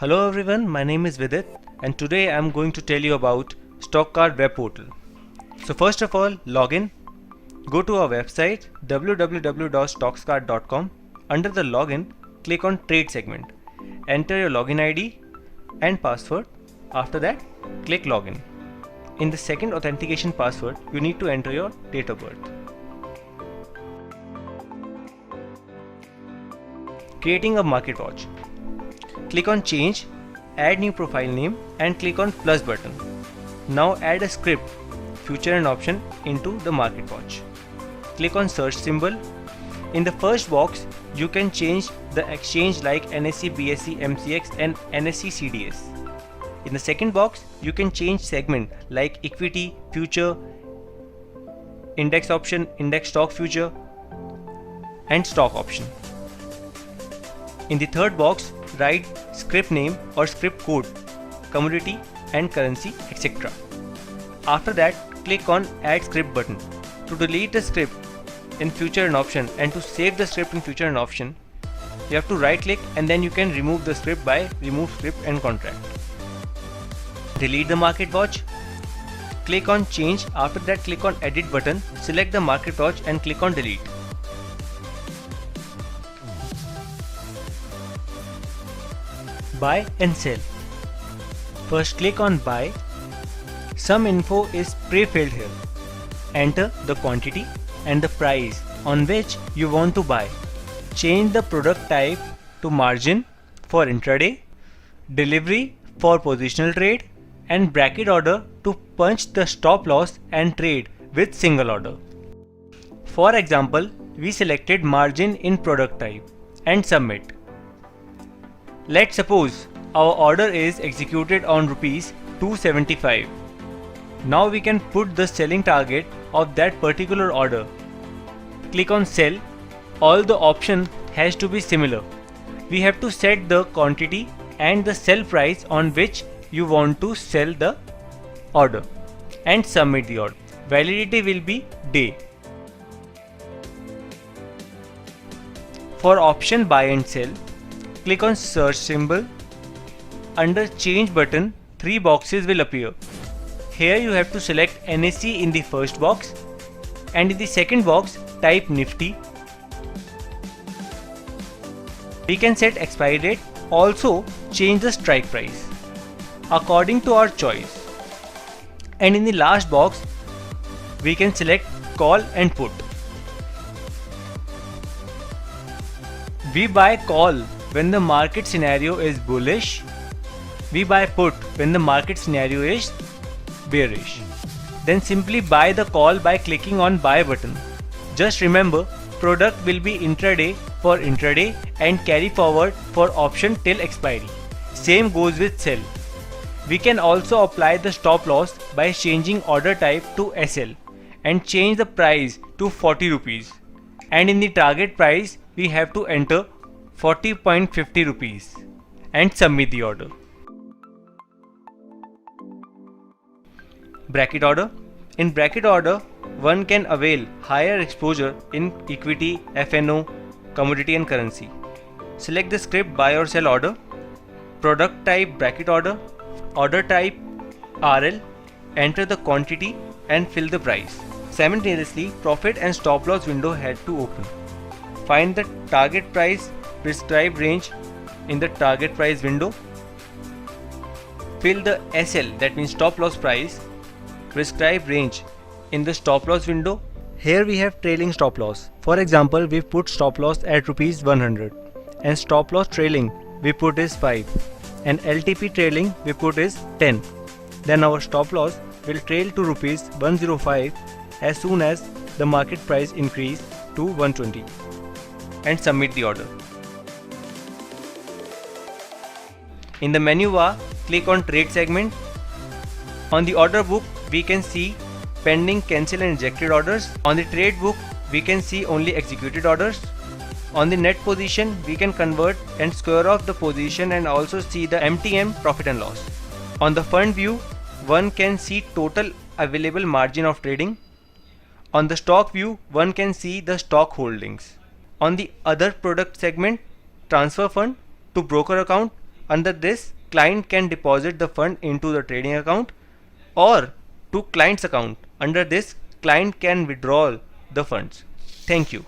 Hello everyone, my name is Vidit and today I am going to tell you about StockCard web portal. So first of all, log in. Go to our website www.stockscard.com. Under the login, click on trade segment. Enter your login ID and password. After that, click login. In the second authentication password, you need to enter your date of birth. Creating a market watch. Click on change, add new profile name and click on plus button. Now add a script, future and option into the market watch. Click on search symbol. In the first box, you can change the exchange like NSE, BSE, MCX and NSE CDS. In the second box, you can change segment like equity, future, index option, index stock future and stock option. In the third box, write script name or script code, commodity and currency, etc. After that, click on add script button. To delete the script in future and option and to save the script in future and option, you have to right click and then you can remove the script by remove script and contract. Delete the market watch. Click on change. After that, click on edit button, select the market watch and click on delete. Buy and sell. First click on buy. Some info is pre-filled here. Enter the quantity and the price on which you want to buy. Change the product type to margin for intraday, delivery for positional trade and bracket order to punch the stop loss and trade with single order. For example, we selected margin in product type and submit. Let's suppose our order is executed on rupees 275. Now we can put the selling target of that particular order. Click on sell. All the option has to be similar. We have to set the quantity and the sell price on which you want to sell the order and submit the order. Validity will be day. For option buy and sell, click on search symbol. Under change button, 3 boxes will appear. Here you have to select NSE in the first box and in the second box type Nifty. We can set expiry date, also change the strike price according to our choice. And in the last box, we can select call and put. We buy call when the market scenario is bullish. We buy put when the market scenario is bearish. Then simply buy the call by clicking on buy button. Just remember, product will be intraday for intraday and carry forward for option till expiry. Same goes with sell. We can also apply the stop loss by changing order type to SL and change the price to 40 rupees. And in the target price, we have to enter 40.50 rupees and submit the order. Bracket order. In bracket order, one can avail higher exposure in equity, FNO, commodity and currency. Select the script buy or sell order, product type bracket order type RL, enter the quantity and fill the price. Simultaneously, profit and stop loss window had to open. Find the target price prescribed range in the target price window. Fill the SL, that means stop loss price, prescribed range in the stop loss window. Here we have trailing stop loss. For example, we put stop loss at rupees 100 and stop loss trailing we put is 5 and LTP trailing we put is 10. Then our stop loss will trail to rupees 105 as soon as the market price increase to 120 and submit the order. In the menu bar, click on trade segment. On the order book, we can see pending, cancel and rejected orders. On the trade book, we can see only executed orders. On the net position, we can convert and square off the position and also see the MTM profit and loss. On the fund view, one can see total available margin of trading. On the stock view, one can see the stock holdings. On the other product segment, transfer fund to broker account, Under this, client can deposit the fund into the trading account or to client's account. Under this, client can withdraw the funds. Thank you.